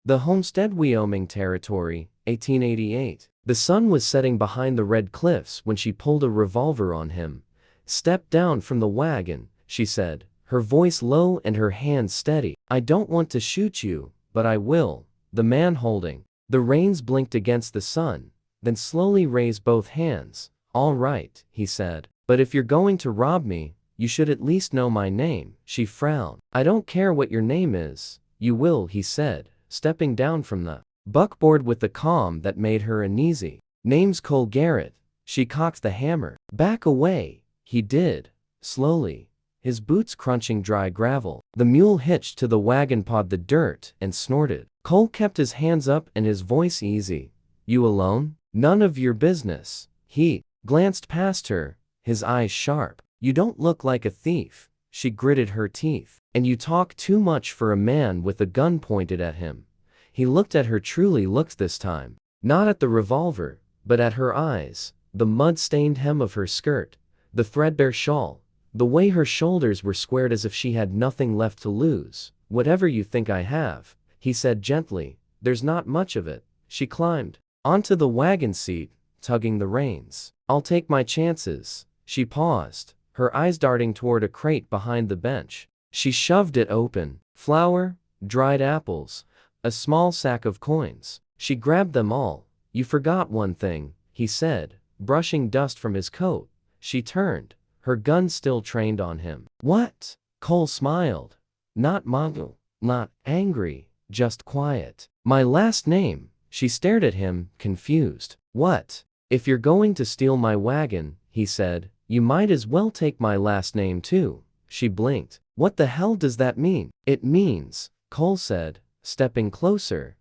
The Homestead, Wyoming Territory, 1888. The sun was setting behind the red cliffs when she pulled a revolver on him. "Step down from the wagon," she said, her voice low and her hands steady. "I don't want to shoot you, but I will." The man holding the reins blinked against the sun, then slowly raised both hands. "All right," he said, "but if you're going to rob me, you should at least know my name." She frowned. "I don't care what your name is." "You will," he said, stepping down from the buckboard with the calm that made her uneasy. "Name's Cole Garrett." She cocked the hammer. "Back away." He did, slowly, his boots crunching dry gravel. The mule hitched to the wagon, pawed the dirt, and snorted. Cole kept his hands up and his voice easy. "You alone?" "None of your business." He glanced past her, his eyes sharp. "You don't look like a thief." She gritted her teeth. "And you talk too much for a man with a gun pointed at him." He looked at her, truly looked this time. Not at the revolver, but at her eyes, the mud-stained hem of her skirt, the threadbare shawl, the way her shoulders were squared as if she had nothing left to lose. "Whatever you think I have," he said gently, "there's not much of it." She climbed onto the wagon seat, tugging the reins. "I'll take my chances." She paused, her eyes darting toward a crate behind the bench. She shoved it open. Flour, dried apples, a small sack of coins. She grabbed them all. "You forgot one thing," he said, brushing dust from his coat. She turned, her gun still trained on him. "What?" Cole smiled. Not mago, not angry, just quiet. "My last name." She stared at him, confused. "What?" "If you're going to steal my wagon," he said, "you might as well take my last name too." She blinked. "What the hell does that mean?" "It means," Cole said, stepping closer,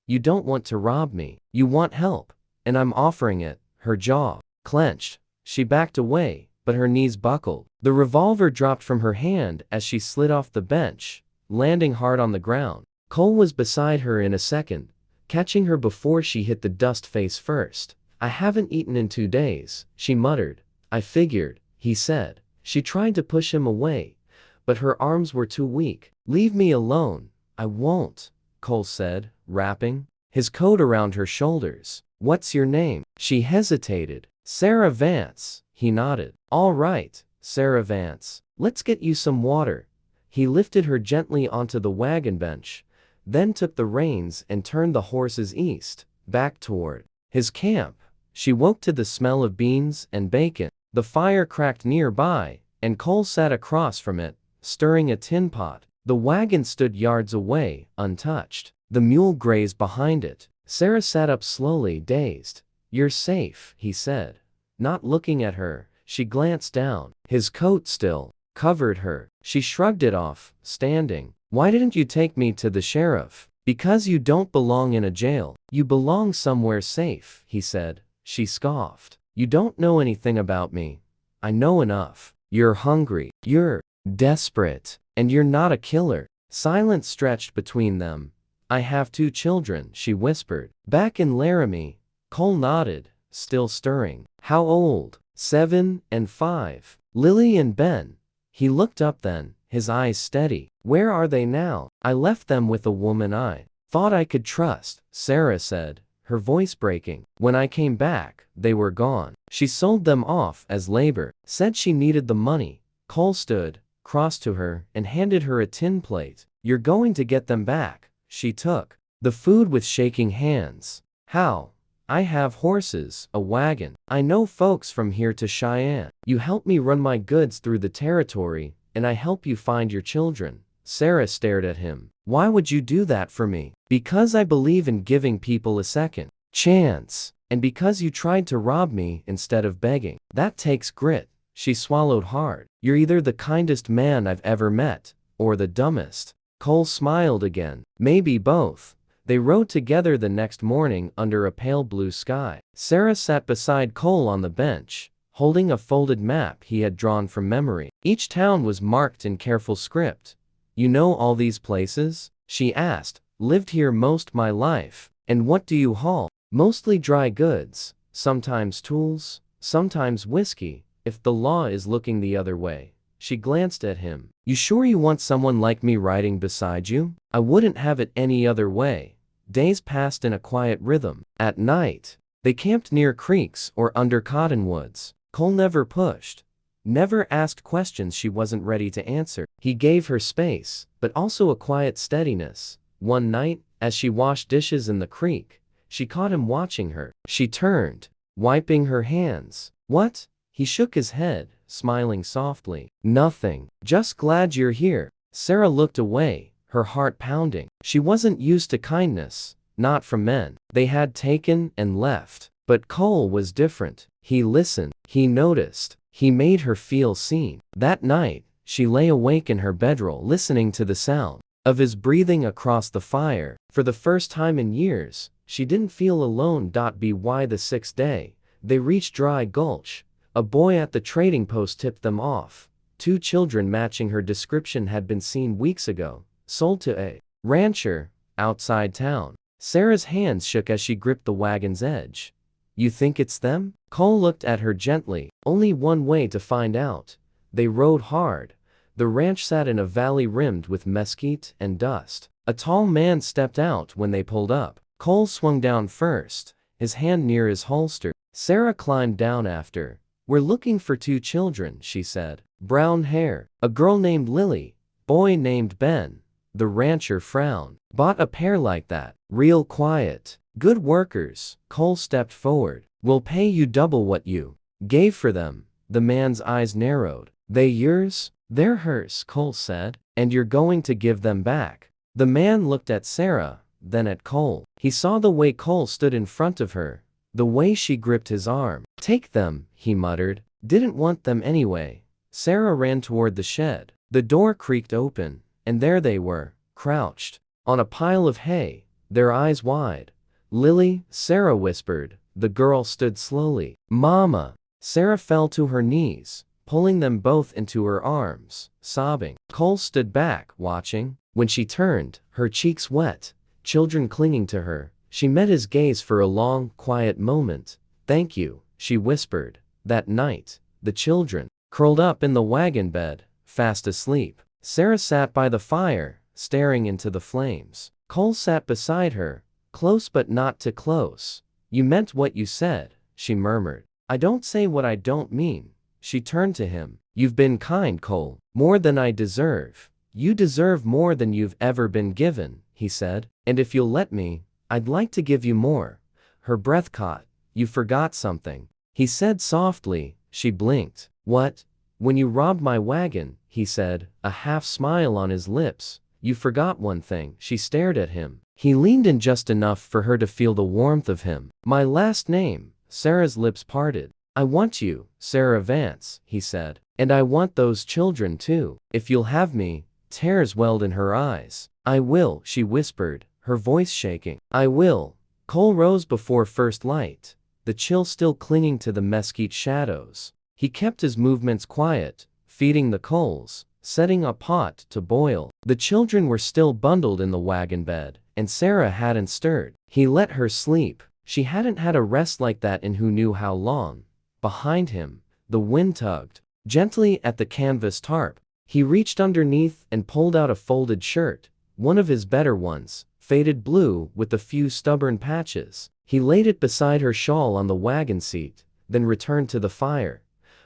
"you don't want to rob me. You want help, and I'm offering it." Her jaw clenched. She backed away, but her knees buckled. The revolver dropped from her hand as she slid off the bench, landing hard on the ground. Cole was beside her in a second, catching her before she hit the dust face first. "I haven't eaten in 2 days," she muttered. "I figured," he said. She tried to push him away, but her arms were too weak. "Leave me alone." "I won't," Cole said, wrapping his coat around her shoulders. "What's your name?" She hesitated. "Sarah Vance." He nodded. "All right, Sarah Vance. Let's get you some water." He lifted her gently onto the wagon bench, then took the reins and turned the horses east, back toward his camp. She woke to the smell of beans and bacon. The fire cracked nearby, and Cole sat across from it, stirring a tin pot. The wagon stood yards away, untouched. The mule grazed behind it. Sarah sat up slowly, dazed. "You're safe," he said. Not looking at her, she glanced down. His coat still covered her. She shrugged it off, standing. "Why didn't you take me to the sheriff?" "Because you don't belong in a jail. You belong somewhere safe," he said. She scoffed. "You don't know anything about me." "I know enough. You're hungry. You're desperate. And you're not a killer." Silence stretched between them. "I have 2 children," she whispered. "Back in Laramie." Cole nodded, still stirring. "How old?" 7 and 5. "Lily and Ben." He looked up then, his eyes steady. "Where are they now?" "I left them with a woman I thought I could trust," Sarah said, her voice breaking. "When I came back, they were gone. She sold them off as labor. Said she needed the money." Cole stood, crossed to her, and handed her a tin plate. "You're going to get them back." She took the food with shaking hands. "How?" "I have horses, a wagon. I know folks from here to Cheyenne. You help me run my goods through the territory, and I help you find your children." Sarah stared at him. "Why would you do that for me?" "Because I believe in giving people a second chance. And because you tried to rob me instead of begging. That takes grit." She swallowed hard. "You're either the kindest man I've ever met, or the dumbest." Cole smiled again. "Maybe both." They rode together the next morning under a pale blue sky. Sarah sat beside Cole on the bench, holding a folded map he had drawn from memory. Each town was marked in careful script. "You know all these places?" she asked. "Lived here most my life." "And what do you haul?" "Mostly dry goods, sometimes tools, sometimes whiskey, if the law is looking the other way." She glanced at him. "You sure you want someone like me riding beside you?" "I wouldn't have it any other way." Days passed in a quiet rhythm. At night, they camped near creeks or under cottonwoods. Cole never pushed, never asked questions she wasn't ready to answer. He gave her space, but also a quiet steadiness. One night, as she washed dishes in the creek, she caught him watching her. She turned, wiping her hands. "What?" He shook his head, smiling softly. "Nothing. Just glad you're here." Sarah looked away, her heart pounding. She wasn't used to kindness, not from men. They had taken and left. But Cole was different. He listened. He noticed. He made her feel seen. That night, she lay awake in her bedroll listening to the sound of his breathing across the fire. For the first time in years, she didn't feel alone. By the sixth day, they reached Dry Gulch. A boy at the trading post tipped them off. 2 children matching her description had been seen weeks ago, sold to a rancher outside town. Sarah's hands shook as she gripped the wagon's edge. "You think it's them?" Cole looked at her gently. "Only one way to find out." They rode hard. The ranch sat in a valley rimmed with mesquite and dust. A tall man stepped out when they pulled up. Cole swung down first, his hand near his holster. Sarah climbed down after. "We're looking for 2 children," she said. "Brown hair. A girl named Lily, boy named Ben." The rancher frowned. "Bought a pair like that. Real quiet. Good workers." Cole stepped forward. "We'll pay you double what you gave for them." The man's eyes narrowed. "They yours?" "They're hers," Cole said. "And you're going to give them back." The man looked at Sarah, then at Cole. He saw the way Cole stood in front of her, the way she gripped his arm. "Take them," he muttered. "Didn't want them anyway." Sarah ran toward the shed. The door creaked open, and there they were, crouched on a pile of hay, their eyes wide. "Lily," Sarah whispered. The girl stood slowly. "Mama." Sarah fell to her knees, pulling them both into her arms, sobbing. Cole stood back, watching. When she turned, her cheeks wet, children clinging to her, she met his gaze for a long, quiet moment. "Thank you," she whispered. That night, the children curled up in the wagon bed, fast asleep. Sarah sat by the fire, staring into the flames. Cole sat beside her, close but not too close. "You meant what you said," she murmured. "I don't say what I don't mean." She turned to him. "You've been kind, Cole. More than I deserve." "You deserve more than you've ever been given," he said. "And if you'll let me, I'd like to give you more." Her breath caught. "You forgot something," he said softly. She blinked. "What?" "When you robbed my wagon," he said, a half smile on his lips. "You forgot one thing." She stared at him. He leaned in just enough for her to feel the warmth of him. "My last name." Sarah's lips parted. "I want you, Sarah Vance," he said. "And I want those children too. If you'll have me." Tears welled in her eyes. "I will," she whispered, her voice shaking. "I will." Cole rose before first light, the chill still clinging to the mesquite shadows. He kept his movements quiet, feeding the coals, setting a pot to boil. The children were still bundled in the wagon bed, and Sarah hadn't stirred. He let her sleep. She hadn't had a rest like that in who knew how long. Behind him, the wind tugged gently at the canvas tarp. He reached underneath and pulled out a folded shirt, one of his better ones, faded blue with a few stubborn patches. He laid it beside her shawl on the wagon seat, then returned to the fire.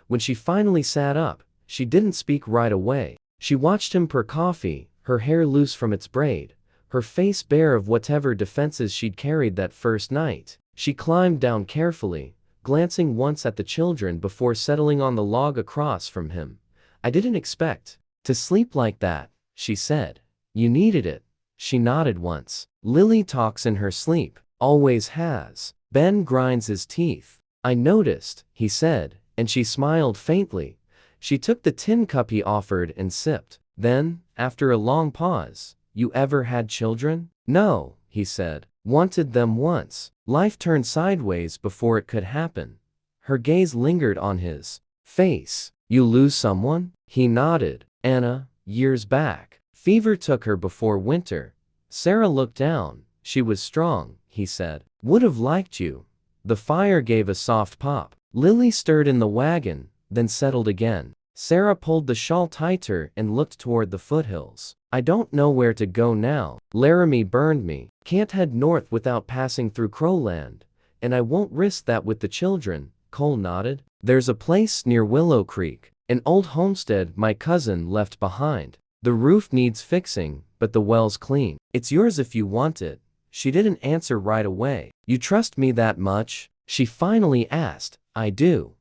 When she finally sat up, she didn't speak right away. She watched him pour coffee, her hair loose from its braid, her face bare of whatever defenses she'd carried that first night. She climbed down carefully, glancing once at the children before settling on the log across from him. "I didn't expect to sleep like that," she said. "You needed it." She nodded once. "Lily talks in her sleep. Always has. Ben grinds his teeth." "I noticed," he said, and she smiled faintly. She took the tin cup he offered and sipped. Then, after a long pause, "You ever had children?" "No," he said. "Wanted them once. Life turned sideways before it could happen." Her gaze lingered on his face. "You lose someone?" He nodded. "Anna, years back. Fever took her before winter." Sarah looked down. "She was strong," he said. "Would have liked you." The fire gave a soft pop. Lily stirred in the wagon, then settled again. Sarah pulled the shawl tighter and looked toward the foothills. I don't know where to go now. Laramie burned me. Can't head north without passing through Crowland. And I won't risk that with the children. Cole nodded. There's a place near Willow Creek. An old homestead my cousin left behind. The roof needs fixing, but the well's clean. It's yours if you want it. She didn't answer right away. You trust me that much? She finally asked. I do.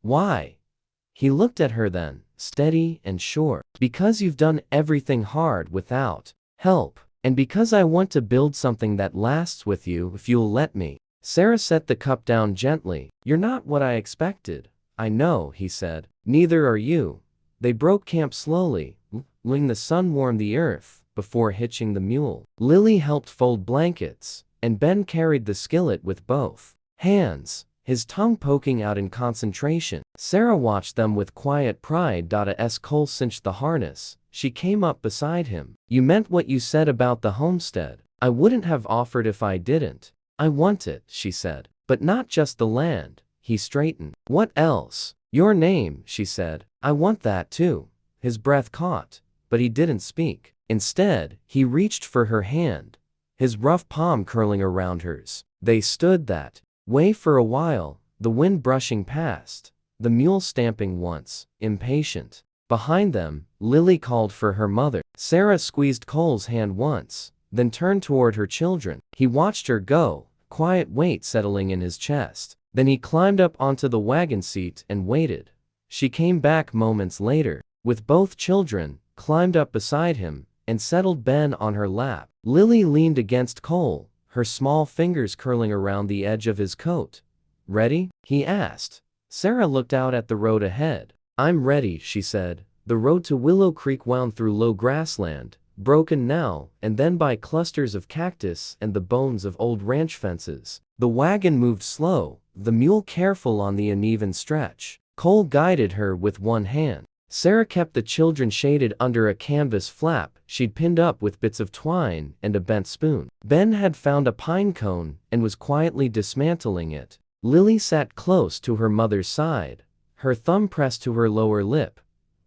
Why? He looked at her then, steady and sure. Because you've done everything hard without help. And because I want to build something that lasts with you if you'll let me. Sarah set the cup down gently. You're not what I expected. I know, he said. Neither are you. They broke camp slowly, letting the sun warm the earth before hitching the mule. Lily helped fold blankets, and Ben carried the skillet with both hands, his tongue poking out in concentration. Sarah watched them with quiet pride. As Cole cinched the harness, she came up beside him. You meant what you said about the homestead. I wouldn't have offered if I didn't. I want it, she said. But not just the land. He straightened. What else? Your name, she said. I want that too. His breath caught, but he didn't speak. Instead, he reached for her hand, his rough palm curling around hers. They stood that way for a while, the wind brushing past, the mule stamping once, impatient. Behind them, Lily called for her mother. Sarah squeezed Cole's hand once, then turned toward her children. He watched her go, quiet weight settling in his chest. Then he climbed up onto the wagon seat and waited. She came back moments later, with both children, climbed up beside him, and settled Ben on her lap. Lily leaned against Cole, her small fingers curling around the edge of his coat. Ready? He asked. Sarah looked out at the road ahead. I'm ready, she said. The road to Willow Creek wound through low grassland, broken now and then by clusters of cactus and the bones of old ranch fences. The wagon moved slow, the mule careful on the uneven stretch. Cole guided her with one hand. Sarah kept the children shaded under a canvas flap she'd pinned up with bits of twine and a bent spoon. Ben had found a pine cone and was quietly dismantling it. Lily sat close to her mother's side, her thumb pressed to her lower lip.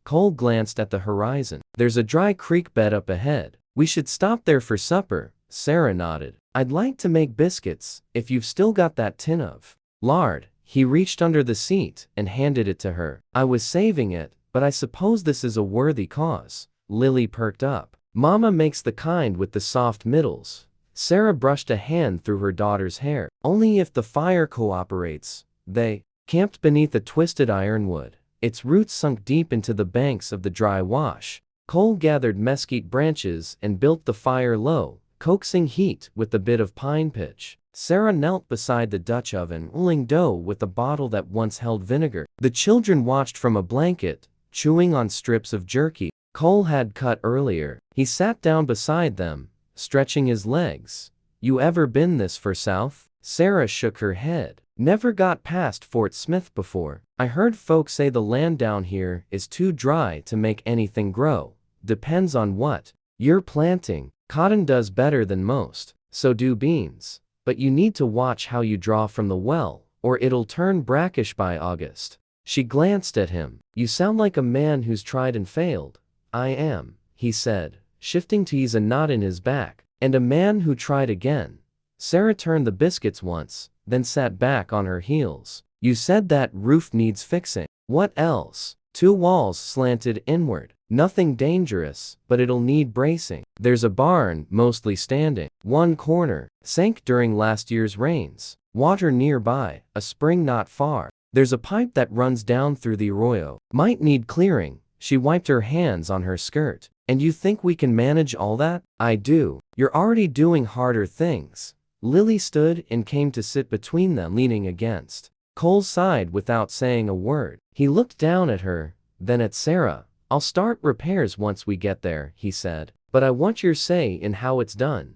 Cole glanced at the horizon. There's a dry creek bed up ahead. We should stop there for supper, Sarah nodded. I'd like to make biscuits, if you've still got that tin of lard. He reached under the seat and handed it to her. I was saving it, but I suppose this is a worthy cause. Lily perked up. Mama makes the kind with the soft middles. Sarah brushed a hand through her daughter's hair. Only if the fire cooperates. They camped beneath a twisted ironwood, its roots sunk deep into the banks of the dry wash. Cole gathered mesquite branches and built the fire low, coaxing heat with a bit of pine pitch. Sarah knelt beside the Dutch oven, rolling dough with a bottle that once held vinegar. The children watched from a blanket, chewing on strips of jerky Cole had cut earlier. He sat down beside them, stretching his legs. You ever been this far south? Sarah shook her head. Never got past Fort Smith before. I heard folks say the land down here is too dry to make anything grow. Depends on what you're planting. Cotton does better than most, so do beans. But you need to watch how you draw from the well, or it'll turn brackish by August. She glanced at him. You sound like a man who's tried and failed. I am, he said, shifting to ease a knot in his back. And a man who tried again. Sarah turned the biscuits once, then sat back on her heels. You said that roof needs fixing. What else? 2 walls slanted inward. Nothing dangerous, but it'll need bracing. There's a barn, mostly standing. One corner sank during last year's rains. Water nearby, a spring not far. There's a pipe that runs down through the arroyo. Might need clearing. She wiped her hands on her skirt. And you think we can manage all that? I do. You're already doing harder things. Lily stood and came to sit between them, leaning against Cole's side without saying a word. He looked down at her, then at Sarah. I'll start repairs once we get there, he said. But I want your say in how it's done.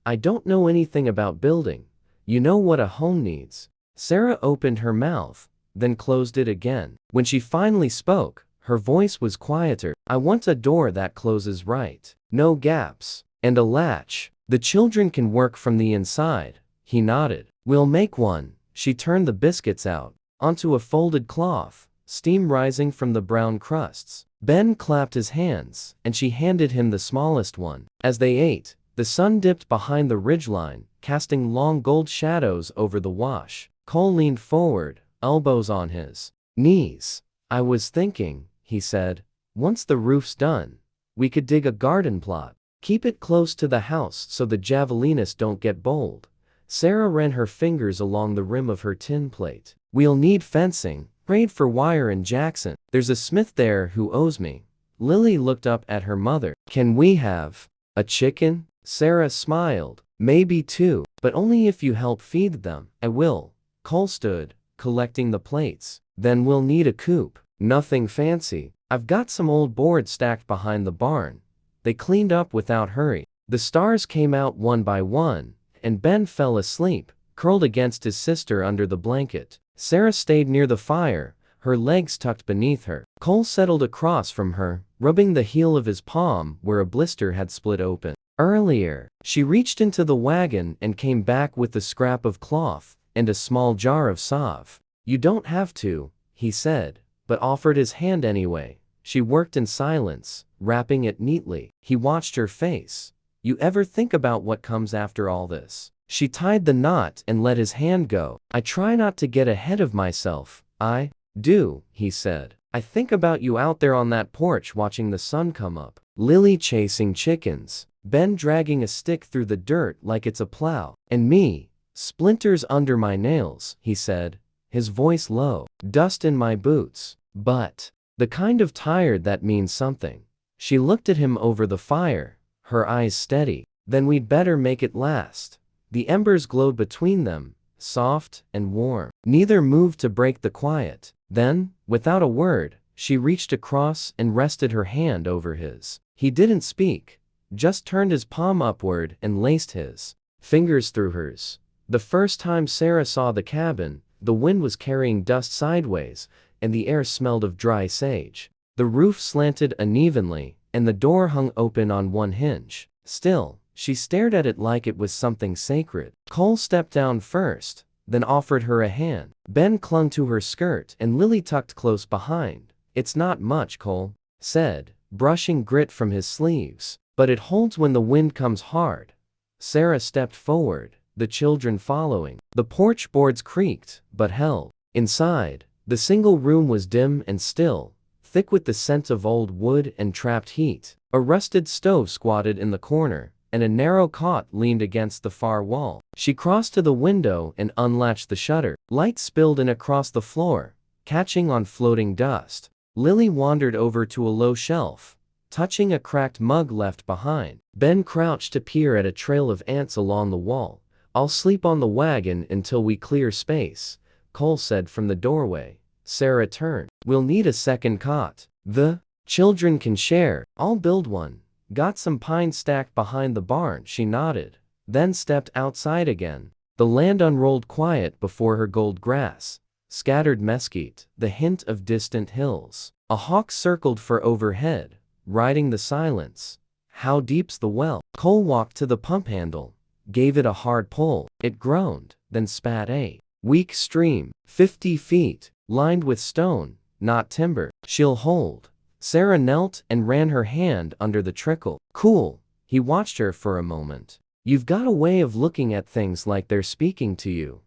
I don't know anything about building. You know what a home needs. Sarah opened her mouth, then closed it again. When she finally spoke, her voice was quieter. I want a door that closes right. No gaps. And a latch. The children can work from the inside. He nodded. We'll make one. She turned the biscuits out onto a folded cloth, steam rising from the brown crusts. Ben clapped his hands, and she handed him the smallest one. As they ate, the sun dipped behind the ridgeline, casting long gold shadows over the wash. Cole leaned forward, elbows on his knees. "I was thinking," he said, "once the roof's done, we could dig a garden plot. Keep it close to the house so the javelinas don't get bold." Sarah ran her fingers along the rim of her tin plate. "We'll need fencing, braid for wire and Jackson. There's a smith there who owes me." Lily looked up at her mother. "Can we have a chicken?" Sarah smiled. "Maybe two, but only if you help feed them." "I will." Cole stood, collecting the plates. "Then we'll need a coop. Nothing fancy. I've got some old boards stacked behind the barn." They cleaned up without hurry. The stars came out one by one, and Ben fell asleep, curled against his sister under the blanket. Sarah stayed near the fire, her legs tucked beneath her. Cole settled across from her, rubbing the heel of his palm where a blister had split open. Earlier, she reached into the wagon and came back with a scrap of cloth and a small jar of salve. "You don't have to," he said, but offered his hand anyway. She worked in silence, wrapping it neatly. He watched her face. "You ever think about what comes after all this?" She tied the knot and let his hand go. "I try not to get ahead of myself." "I do," he said. "I think about you out there on that porch watching the sun come up. Lily chasing chickens. Ben dragging a stick through the dirt like it's a plow. And me, splinters under my nails," he said, his voice low. "Dust in my boots. But the kind of tired that means something." She looked at him over the fire, her eyes steady. "Then we'd better make it last." The embers glowed between them, soft and warm. Neither moved to break the quiet. Then, without a word, she reached across and rested her hand over his. He didn't speak, just turned his palm upward and laced his fingers through hers. The first time Sarah saw the cabin, the wind was carrying dust sideways, and the air smelled of dry sage. The roof slanted unevenly, and the door hung open on one hinge. Still, she stared at it like it was something sacred. Cole stepped down first, then offered her a hand. Ben clung to her skirt and Lily tucked close behind. "It's not much," Cole said, brushing grit from his sleeves. "But it holds when the wind comes hard." Sarah stepped forward, the children following. The porch boards creaked, but held. Inside, the single room was dim and still, thick with the scent of old wood and trapped heat. A rusted stove squatted in the corner, and a narrow cot leaned against the far wall. She crossed to the window and unlatched the shutter. Light spilled in across the floor, catching on floating dust. Lily wandered over to a low shelf, touching a cracked mug left behind. Ben crouched to peer at a trail of ants along the wall. "I'll sleep on the wagon until we clear space," Cole said from the doorway. Sarah turned. "We'll need a second cot. The children can share. I'll build one. Got some pine stacked behind the barn." She nodded, then stepped outside again. The land unrolled quiet before her gold grass, scattered mesquite, the hint of distant hills. A hawk circled for overhead, riding the silence. "How deep's the well?" Cole walked to the pump handle, gave it a hard pull. It groaned, then spat a weak stream. 50 feet, lined with stone, not timber. "She'll hold." Sarah knelt and ran her hand under the trickle. "Cool." He watched her for a moment. "You've got a way of looking at things like they're speaking to you."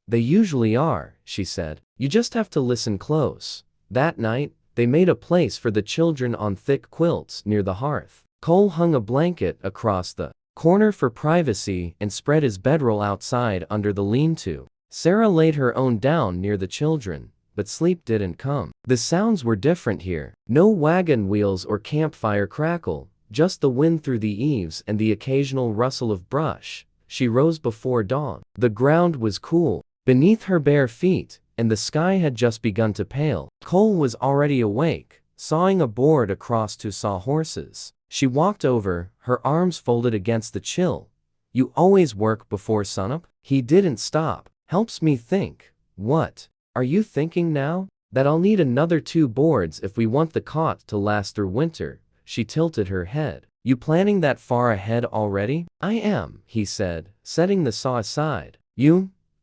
"They usually are," she said. "You just have to listen close." That night, they made a place for the children on thick quilts near the hearth. Cole hung a blanket across the corner for privacy and spread his bedroll outside under the lean-to. Sarah laid her own down near the children, but sleep didn't come. The sounds were different here. No wagon wheels or campfire crackle, just the wind through the eaves and the occasional rustle of brush. She rose before dawn. The ground was cool beneath her bare feet, and the sky had just begun to pale. Cole was already awake, sawing a board across to saw horses. She walked over, her arms folded against the chill. "You always work before sunup?" He didn't stop. "Helps me think." "What are you thinking now?" "That I'll need another 2 boards if we want the cot to last through winter." She tilted her head. "You planning that far ahead already?" "I am," he said, setting the saw aside.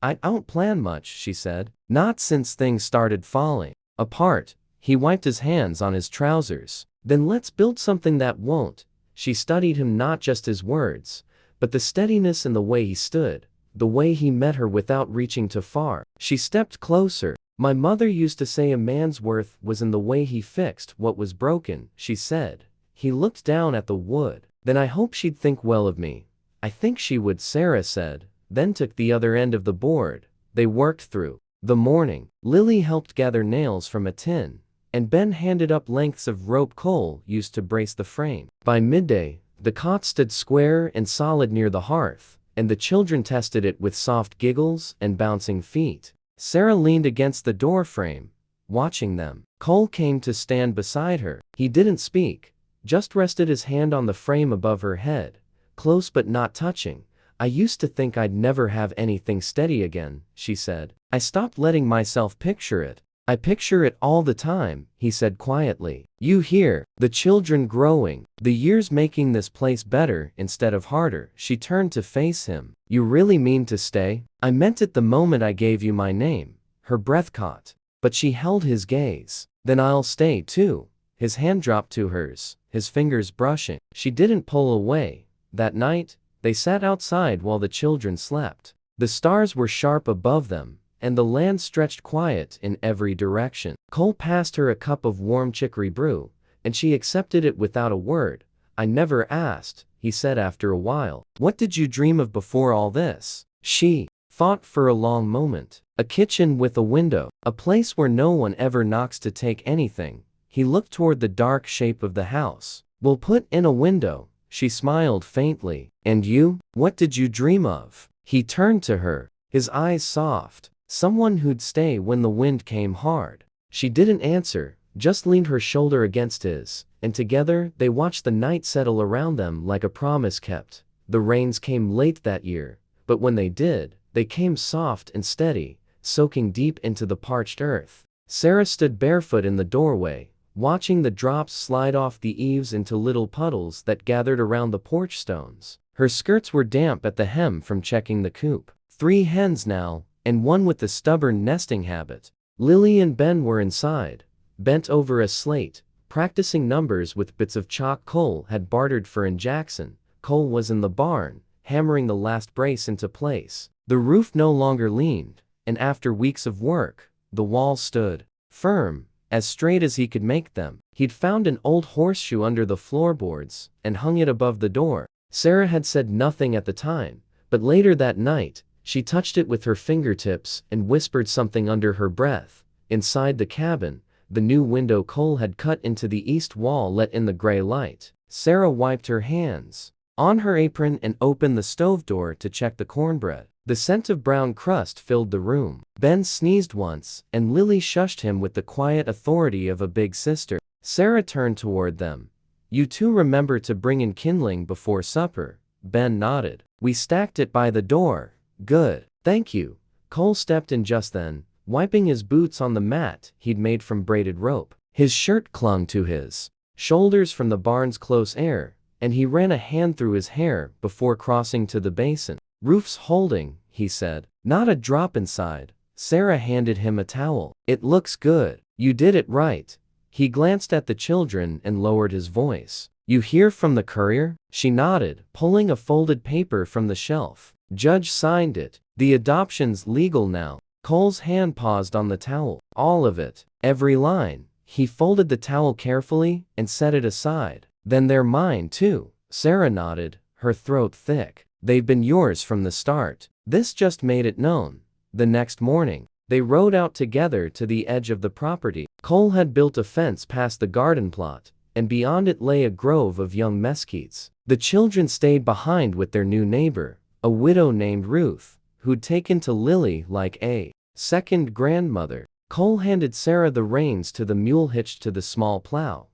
I don't plan much," she said. "Not since things started falling apart." He wiped his hands on his trousers. Then let's build something that won't. She studied him, not just his words, but the steadiness in the way he stood, the way he met her without reaching too far. She stepped closer. My mother used to say a man's worth was in the way he fixed what was broken, she said. He looked down at the wood. Then I hope she'd think well of me. I think she would, Sarah said, then took the other end of the board. They worked through the morning. Lily helped gather nails from a tin, and Ben handed up lengths of rope Cole used to brace the frame. By midday, the cot stood square and solid near the hearth, and the children tested it with soft giggles and bouncing feet. Sarah leaned against the door frame, watching them. Cole came to stand beside her. He didn't speak, just rested his hand on the frame above her head, close but not touching. I used to think I'd never have anything steady again, she said. I stopped letting myself picture it. I picture it all the time, he said quietly. You hear, the children growing, the years making this place better instead of harder. She turned to face him. You really mean to stay? I meant it the moment I gave you my name. Her breath caught, but she held his gaze. Then I'll stay too. His hand dropped to hers, his fingers brushing. She didn't pull away. That night, they sat outside while the children slept. The stars were sharp above them, and the land stretched quiet in every direction. Cole passed her a cup of warm chicory brew, and she accepted it without a word. I never asked, he said after a while. What did you dream of before all this? She thought for a long moment. A kitchen with a window, a place where no one ever knocks to take anything. He looked toward the dark shape of the house. We'll put in a window. She smiled faintly. And you? What did you dream of? He turned to her, his eyes soft. Someone who'd stay when the wind came hard. She didn't answer, just leaned her shoulder against his, and together they watched the night settle around them like a promise kept. The rains came late that year, but when they did, they came soft and steady, soaking deep into the parched earth. Sarah stood barefoot in the doorway, watching the drops slide off the eaves into little puddles that gathered around the porch stones. Her skirts were damp at the hem from checking the coop. 3 hens now, and one with the stubborn nesting habit. Lily and Ben were inside, bent over a slate, practicing numbers with bits of chalk Cole had bartered for in Jackson. Cole was in the barn, hammering the last brace into place. The roof no longer leaned, and after weeks of work, the walls stood firm, as straight as he could make them. He'd found an old horseshoe under the floorboards and hung it above the door. Sarah had said nothing at the time, but later that night, she touched it with her fingertips and whispered something under her breath. Inside the cabin, the new window Cole had cut into the east wall let in the gray light. Sarah wiped her hands on her apron and opened the stove door to check the cornbread. The scent of brown crust filled the room. Ben sneezed once, and Lily shushed him with the quiet authority of a big sister. Sarah turned toward them. You two remember to bring in kindling before supper. Ben nodded. We stacked it by the door. Good. Thank you. Cole stepped in just then, wiping his boots on the mat he'd made from braided rope. His shirt clung to his shoulders from the barn's close air, and he ran a hand through his hair before crossing to the basin. Roof's holding, he said. Not a drop inside. Sarah handed him a towel. It looks good. You did it right. He glanced at the children and lowered his voice. You hear from the courier? She nodded, pulling a folded paper from the shelf. Judge signed it. The adoption's legal now. Cole's hand paused on the towel. All of it. Every line. He folded the towel carefully and set it aside. Then they're mine too. Sarah nodded, her throat thick. They've been yours from the start. This just made it known. The next morning, they rode out together to the edge of the property. Cole had built a fence past the garden plot, and beyond it lay a grove of young mesquites. The children stayed behind with their new neighbor, a widow named Ruth, who'd taken to Lily like a second grandmother. Cole handed Sarah the reins to the mule hitched to the small plow.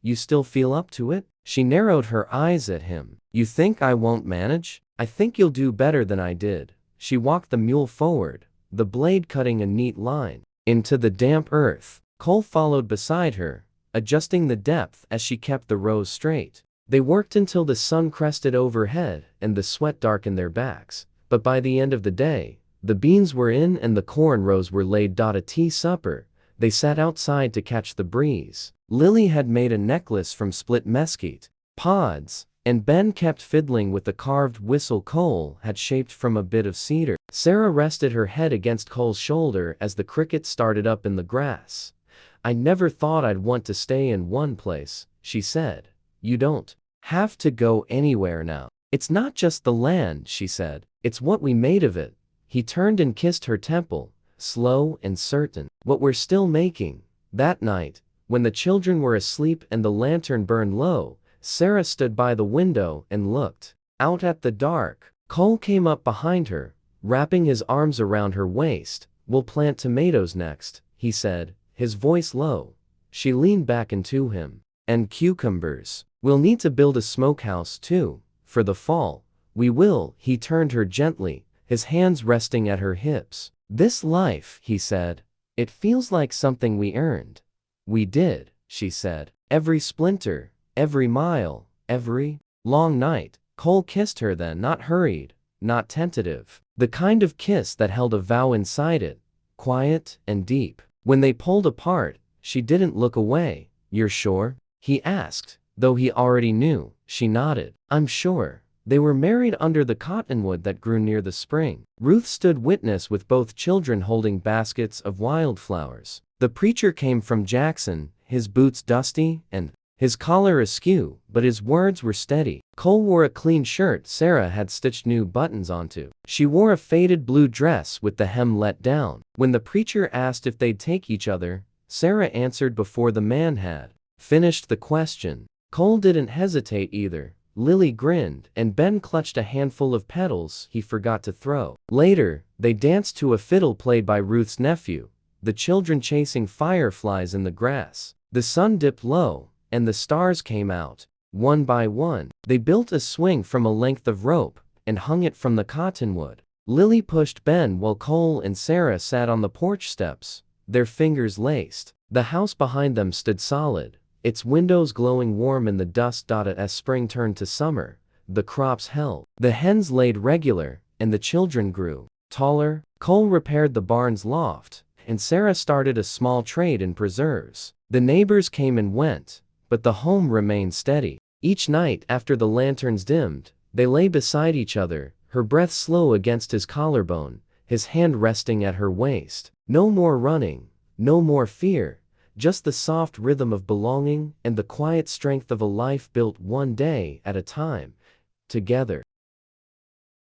You still feel up to it? She narrowed her eyes at him. You think I won't manage? I think you'll do better than I did. She walked the mule forward, the blade cutting a neat line into the damp earth. Cole followed beside her, adjusting the depth as she kept the rows straight. They worked until the sun crested overhead and the sweat darkened their backs. But by the end of the day, the beans were in and the corn rows were laid. A tea supper, They sat outside to catch the breeze. Lily had made a necklace from split mesquite pods, and Ben kept fiddling with the carved whistle Cole had shaped from a bit of cedar. Sarah rested her head against Cole's shoulder as the crickets started up in the grass. "I never thought I'd want to stay in one place," she said. "You don't have to go anywhere now. It's not just the land," she said. "It's what we made of it." He turned and kissed her temple, slow and certain. "What we're still making." That night, when the children were asleep and the lantern burned low, Sarah stood by the window and looked out at the dark. Cole came up behind her, wrapping his arms around her waist. "We'll plant tomatoes next," he said, his voice low. She leaned back into him. "And cucumbers. We'll need to build a smokehouse too, for the fall." "We will." He turned her gently, his hands resting at her hips. "This life," he said, "it feels like something we earned." "We did," she said. "Every splinter, every mile, every long night." Cole kissed her then, not hurried, not tentative. The kind of kiss that held a vow inside it, quiet and deep. When they pulled apart, she didn't look away. "You're sure?" he asked, though he already knew. She nodded. "I'm sure." They were married under the cottonwood that grew near the spring. Ruth stood witness with both children holding baskets of wildflowers. The preacher came from Jackson, his boots dusty and his collar askew, but his words were steady. Cole wore a clean shirt Sarah had stitched new buttons onto. She wore a faded blue dress with the hem let down. When the preacher asked if they'd take each other, Sarah answered before the man had finished the question. Cole didn't hesitate either. Lily grinned, and Ben clutched a handful of petals he forgot to throw. Later, they danced to a fiddle played by Ruth's nephew, the children chasing fireflies in the grass. The sun dipped low, and the stars came out, one by one. They built a swing from a length of rope, and hung it from the cottonwood. Lily pushed Ben while Cole and Sarah sat on the porch steps, their fingers laced. The house behind them stood solid, its windows glowing warm in the dust. As spring turned to summer, the crops held. The hens laid regular, and the children grew taller. Cole repaired the barn's loft, and Sarah started a small trade in preserves. The neighbors came and went, but the home remained steady. Each night after the lanterns dimmed, they lay beside each other, her breath slow against his collarbone, his hand resting at her waist. No more running, no more fear, just the soft rhythm of belonging and the quiet strength of a life built one day at a time, together.